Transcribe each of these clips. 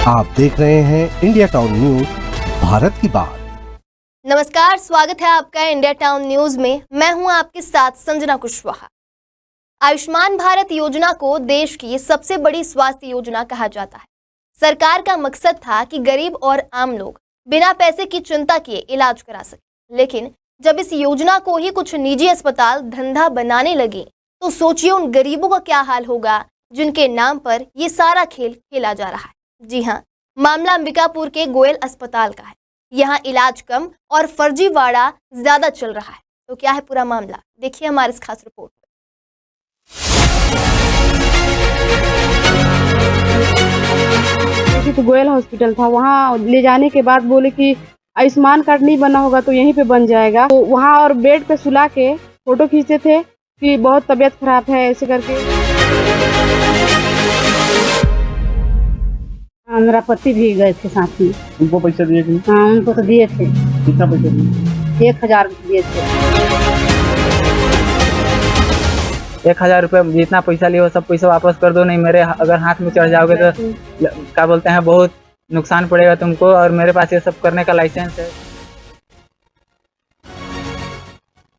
आप देख रहे हैं इंडिया टाउन न्यूज, भारत की बात। नमस्कार, स्वागत है आपका इंडिया टाउन न्यूज में। मैं हूं आपके साथ संजना कुशवाहा। आयुष्मान भारत योजना को देश की सबसे बड़ी स्वास्थ्य योजना कहा जाता है। सरकार का मकसद था कि गरीब और आम लोग बिना पैसे की चिंता किए इलाज करा सके। लेकिन जब इस योजना को ही कुछ निजी अस्पताल धंधा बनाने लगे तो सोचिए उन गरीबों का क्या हाल होगा जिनके नाम पर ये सारा खेल खेला जा रहा है। जी हाँ, मामला अंबिकापुर के गोयल अस्पताल का है। यहाँ इलाज कम और फर्जीवाड़ा ज्यादा चल रहा है। तो क्या है पूरा मामला, देखिए हमारे इस खास रिपोर्ट में। तो गोयल हॉस्पिटल था, वहाँ ले जाने के बाद बोले कि आयुष्मान कार्ड नहीं बना होगा तो यहीं पे बन जाएगा। तो वहाँ और बेड पे सुला के फोटो खींचते थे कि बहुत तबीयत खराब है ऐसे करके। मेरा पति भी गए थे साथ में। उनको पैसे दिए कि नहीं? हाँ, उनको तो दिए थे। कितना पैसा दिए? 1000 दिए थे। 1000 रुपये जितना पैसा लियो सब पैसा वापस कर दो, नहीं मेरे अगर हाथ में चढ़ जाओगे तो क्या बोलते हैं बहुत नुकसान पड़ेगा तुमको, और मेरे पास ये सब करने का लाइसेंस है।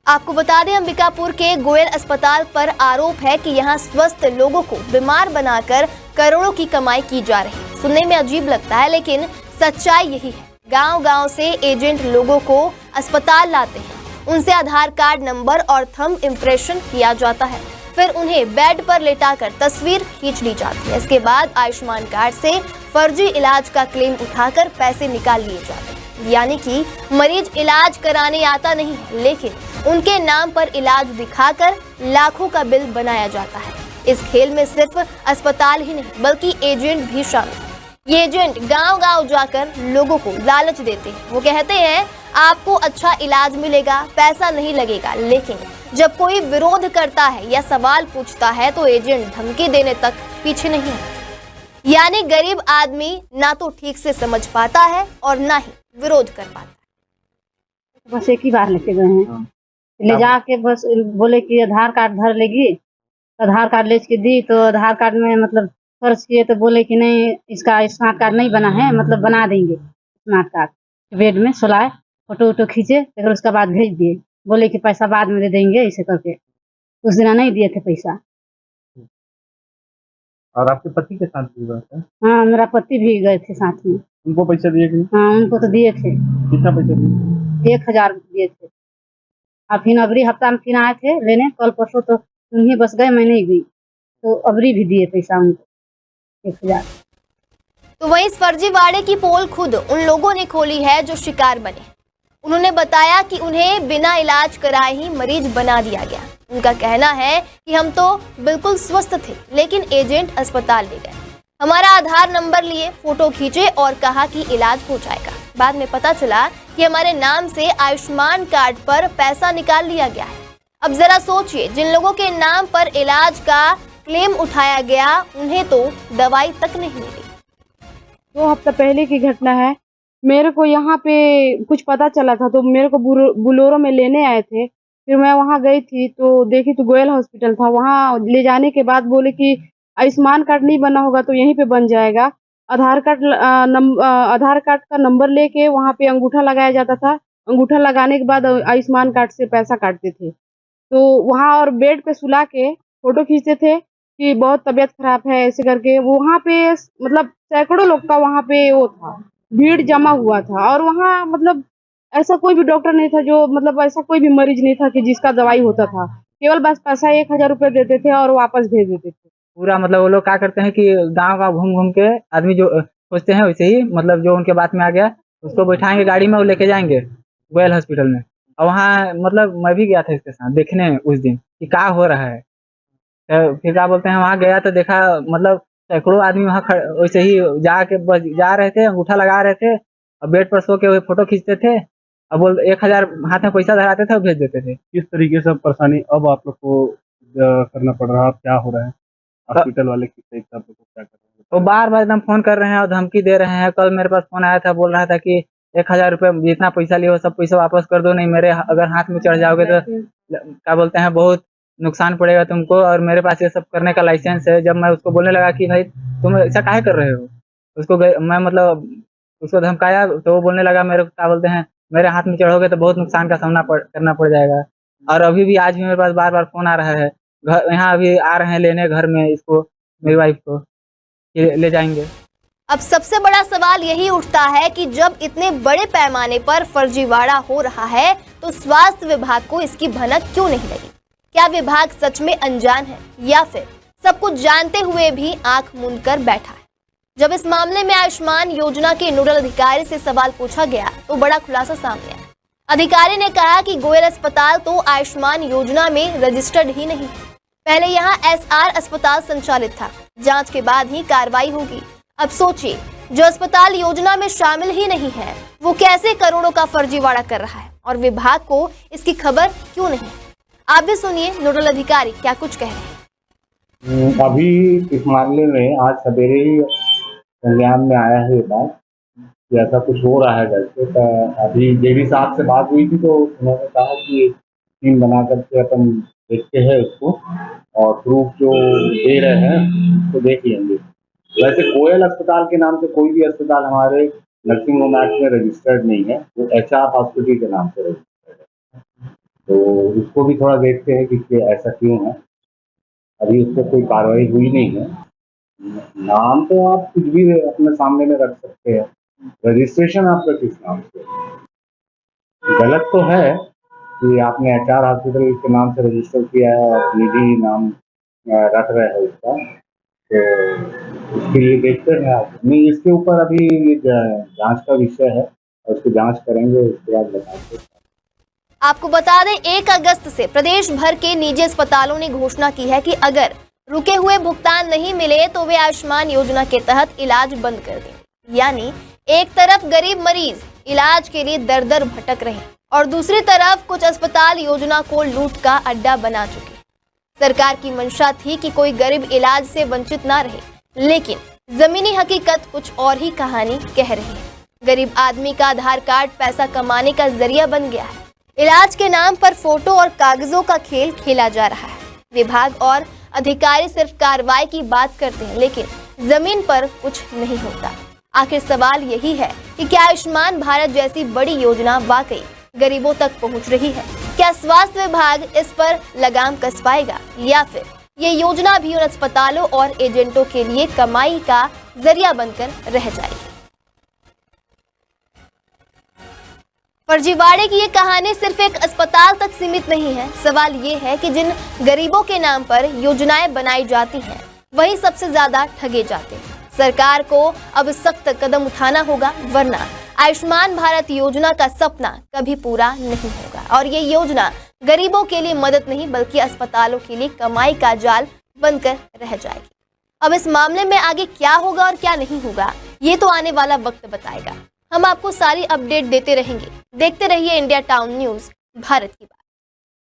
आपको बता दें, अंबिकापुर के गोयल अस्पताल पर आरोप है कि यहां स्वस्थ लोगों को बीमार बनाकर करोड़ों की कमाई की जा रही है। सुनने में अजीब लगता है लेकिन सच्चाई यही है। गांव-गांव से एजेंट लोगों को अस्पताल लाते हैं, उनसे आधार कार्ड नंबर और थंब इम्प्रेशन किया जाता है, फिर उन्हें बेड पर लेटाकर तस्वीर खींच ली जाती है। इसके बाद आयुष्मान कार्ड से फर्जी इलाज का क्लेम उठाकर पैसे निकाल लिए जाते हैं। यानी कि मरीज इलाज कराने आता नहीं है, लेकिन उनके नाम पर इलाज दिखाकर लाखों का बिल बनाया जाता है। इस खेल में सिर्फ अस्पताल ही नहीं बल्कि एजेंट भी शामिल है। ये एजेंट गांव-गांव जाकर लोगों को लालच देते हैं। वो कहते हैं आपको अच्छा इलाज मिलेगा, पैसा नहीं लगेगा, लेकिन जब कोई विरोध करता है या सवाल पूछता है तो एजेंट धमकी देने तक पीछे नहीं है। यानी गरीब आदमी ना तो ठीक से समझ पाता है और ना ही विरोध कर पाता है। बस एक ही बार लेके गए हैं। ले जाके बस बोले कि आधार कार्ड भर लेगी। आधार कार्ड ले के दी तो आधार कार्ड में मतलब सर्च किए तो बोले कि नहीं इसका स्मार्ट कार्ड नहीं बना है, मतलब बना देंगे स्मार्ट कार्ड। बेड में सुलाए, फोटो वोटो खींचे, फिर उसके बाद भेज दिए। बोले कि पैसा बाद में दे देंगे ऐसे करके। उस दिन नहीं दिए थे पैसा। और आपके पति के साथ भी हुआ था? हाँ, मेरा पति भी गए थे साथ में। उनको पैसे दिए कि नहीं? हाँ, उनको तो दिए थे। कितना पैसा दिए? 1000 दिए थे। और फिर अबरी हफ्ता में फिर आए थे लेने, कल परसों तो उन्हीं बस गए, मैं नहीं गई। तो अबरी भी दिए पैसा उनको 1000। तो वहीं इस फर्जीवाड़े की पोल खुद उन लोगों ने खोली है जो शिकार बने। उन्होंने बताया कि उन्हें बिना इलाज कराए ही मरीज बना दिया गया। उनका कहना है कि हम तो बिल्कुल स्वस्थ थे लेकिन एजेंट अस्पताल ले गए, हमारा आधार नंबर लिए, फोटो खींचे और कहा कि इलाज हो जाएगा। बाद में पता चला कि हमारे नाम से आयुष्मान कार्ड पर पैसा निकाल लिया गया है। अब जरा सोचिए, जिन लोगों के नाम पर इलाज का क्लेम उठाया गया उन्हें तो दवाई तक नहीं मिली। 2 हफ्ता पहले की घटना है। मेरे को यहाँ पे कुछ पता चला था तो मेरे को बुलोरो में लेने आए थे। फिर मैं वहाँ गई थी तो देखी तो गोयल हॉस्पिटल था। वहाँ ले जाने के बाद बोले कि आयुष्मान कार्ड नहीं बना होगा तो यहीं पे बन जाएगा। आधार कार्ड का नंबर लेके वहाँ पे अंगूठा लगाया जाता था। अंगूठा लगाने के बाद आयुष्मान कार्ड से पैसा काटते थे। तो वहाँ और बेड पे सुला के फोटो खींचते थे कि बहुत तबीयत खराब है ऐसे करके। वहाँ पे मतलब सैकड़ों लोग का वहाँ पे वो था, भीड़ जमा हुआ था। और वहाँ मतलब ऐसा कोई भी डॉक्टर नहीं था जो मतलब ऐसा कोई भी मरीज नहीं था कि जिसका दवाई होता था। केवल बस पैसा 1000 रुपये देते थे और वापस भेज देते थे। पूरा मतलब वो लोग क्या करते हैं कि गांव घूम घूम के आदमी जो सोचते हैं वैसे ही, मतलब जो उनके बात में आ गया उसको बैठाएंगे गाड़ी में, वो लेके जाएंगे गोयल हॉस्पिटल में। और वहाँ मतलब मैं भी गया था इसके साथ देखने उस दिन कि क्या हो रहा है। तो फिर क्या बोलते हैं वहाँ गया तो देखा मतलब सैकड़ों आदमी वहाँ वैसे ही जाके बस जा रहे थे, अंगूठा लगा रहे थे और बेड पर सो के फोटो खींचते थे और बोल 1000 हाथ में पैसा धराते थे और भेज देते थे। किस तरीके से परेशानी अब आप लोग को करना पड़ रहा है? क्या हो रहा है? हॉस्पिटल वाले किस तरीके से आप लोग को क्या कर रहे हैं? वो बार बार एकदम फोन कर रहे हैं और धमकी दे रहे हैं। कल मेरे पास फोन आया था, बोल रहा था कि 1000 रुपये जितना पैसा लियो सब पैसा वापस कर दो, नहीं मेरे अगर हाथ में चढ़ जाओगे तो क्या बोलते हैं बहुत नुकसान पड़ेगा तुमको, और मेरे पास ये सब करने का लाइसेंस है। जब मैं उसको बोलने लगा कि भाई तुम ऐसा काहे कर रहे हो, मैं मतलब उसको धमकाया तो वो बोलने लगा, मेरे को क्या बोलते हैं, मेरे हाथ में चढ़ोगे तो बहुत नुकसान का सामना करना पड़ जाएगा। और अभी भी आज भी मेरे पास बार बार फोन आ रहा है, घर यहाँ अभी आ रहे हैं लेने घर में इसको, मेरी वाइफ को, कि ले जाएंगे। अब सबसे बड़ा सवाल यही उठता है कि जब इतने बड़े पैमाने पर फर्जीवाड़ा हो रहा है तो स्वास्थ्य विभाग को इसकी भनक क्यों नहीं लगी? क्या विभाग सच में अनजान है या फिर सब कुछ जानते हुए भी आंख मूंद कर बैठा है? जब इस मामले में आयुष्मान योजना के नोडल अधिकारी से सवाल पूछा गया तो बड़ा खुलासा सामने आया। अधिकारी ने कहा कि गोयल अस्पताल तो आयुष्मान योजना में रजिस्टर्ड ही नहीं, पहले यहाँ SR अस्पताल संचालित था, जांच के बाद ही कार्रवाई होगी। अब सोचिए, जो अस्पताल योजना में शामिल ही नहीं है वो कैसे करोड़ों का फर्जीवाड़ा कर रहा है और विभाग को इसकी खबर क्यों नहीं? आप भी सुनिए नोडल अधिकारी क्या कुछ कह रहे हैं। अभी इस मामले में आज सवेरे ही संज्ञान में आया है ये बात कि ऐसा कुछ हो रहा है घर से। तो अभी जेडी साहब से बात हुई थी तो उन्होंने कहा कि टीम बना करके अपन देखते हैं उसको और प्रूफ जो दे रहे हैं तो देख लेंगे। वैसे गोयल अस्पताल के नाम से कोई भी अस्पताल हमारे नर्सिंग होम एक्ट में रजिस्टर्ड नहीं है, वो HR हॉस्पिटल के नाम से रजिस्टर्ड है। तो उसको भी थोड़ा देखते हैं कि ऐसा क्यों है। अभी उसको कोई कार्रवाई हुई नहीं है। नाम तो आप कुछ भी अपने सामने में रख सकते हैं, रजिस्ट्रेशन आपका किस नाम से? गलत तो है कि आपने HR हॉस्पिटल के नाम से रजिस्टर किया है और निजी नाम रख रहे हैं उसका, तो उसके लिए देखते हैं आप। नहीं, इसके ऊपर अभी ये जांच का विषय है और उसकी जांच करेंगे, उसके बाद बताएंगे। आपको बता दें 1 अगस्त से प्रदेश भर के निजी अस्पतालों ने घोषणा की है कि अगर रुके हुए भुगतान नहीं मिले तो वे आयुष्मान योजना के तहत इलाज बंद कर देंगे। यानी एक तरफ गरीब मरीज इलाज के लिए दर दर भटक रहे और दूसरी तरफ कुछ अस्पताल योजना को लूट का अड्डा बना चुके। सरकार की मंशा थी कि कोई गरीब इलाज से वंचित ना रहे, लेकिन जमीनी हकीकत कुछ और ही कहानी कह रही है। गरीब आदमी का आधार कार्ड पैसा कमाने का जरिया बन गया है। इलाज के नाम पर फोटो और कागजों का खेल खेला जा रहा है। विभाग और अधिकारी सिर्फ कार्रवाई की बात करते हैं, लेकिन जमीन पर कुछ नहीं होता। आखिर सवाल यही है कि क्या आयुष्मान भारत जैसी बड़ी योजना वाकई गरीबों तक पहुंच रही है? क्या स्वास्थ्य विभाग इस पर लगाम कस पाएगा या फिर ये योजना भी उन अस्पतालों और एजेंटों के लिए कमाई का जरिया बनकर रह जाएगी? फर्जीवाड़े की ये कहानी सिर्फ एक अस्पताल तक सीमित नहीं है। सवाल ये है कि जिन गरीबों के नाम पर योजनाएं बनाई जाती हैं वही सबसे ज्यादा ठगे जाते हैं। सरकार को अब सख्त कदम उठाना होगा, वरना आयुष्मान भारत योजना का सपना कभी पूरा नहीं होगा और ये योजना गरीबों के लिए मदद नहीं बल्कि अस्पतालों के लिए कमाई का जाल बनकर रह जाएगी। अब इस मामले में आगे क्या होगा और क्या नहीं होगा ये तो आने वाला वक्त बताएगा। हम आपको सारी अपडेट देते रहेंगे। देखते रहिए इंडिया टाउन न्यूज़, भारत की बात।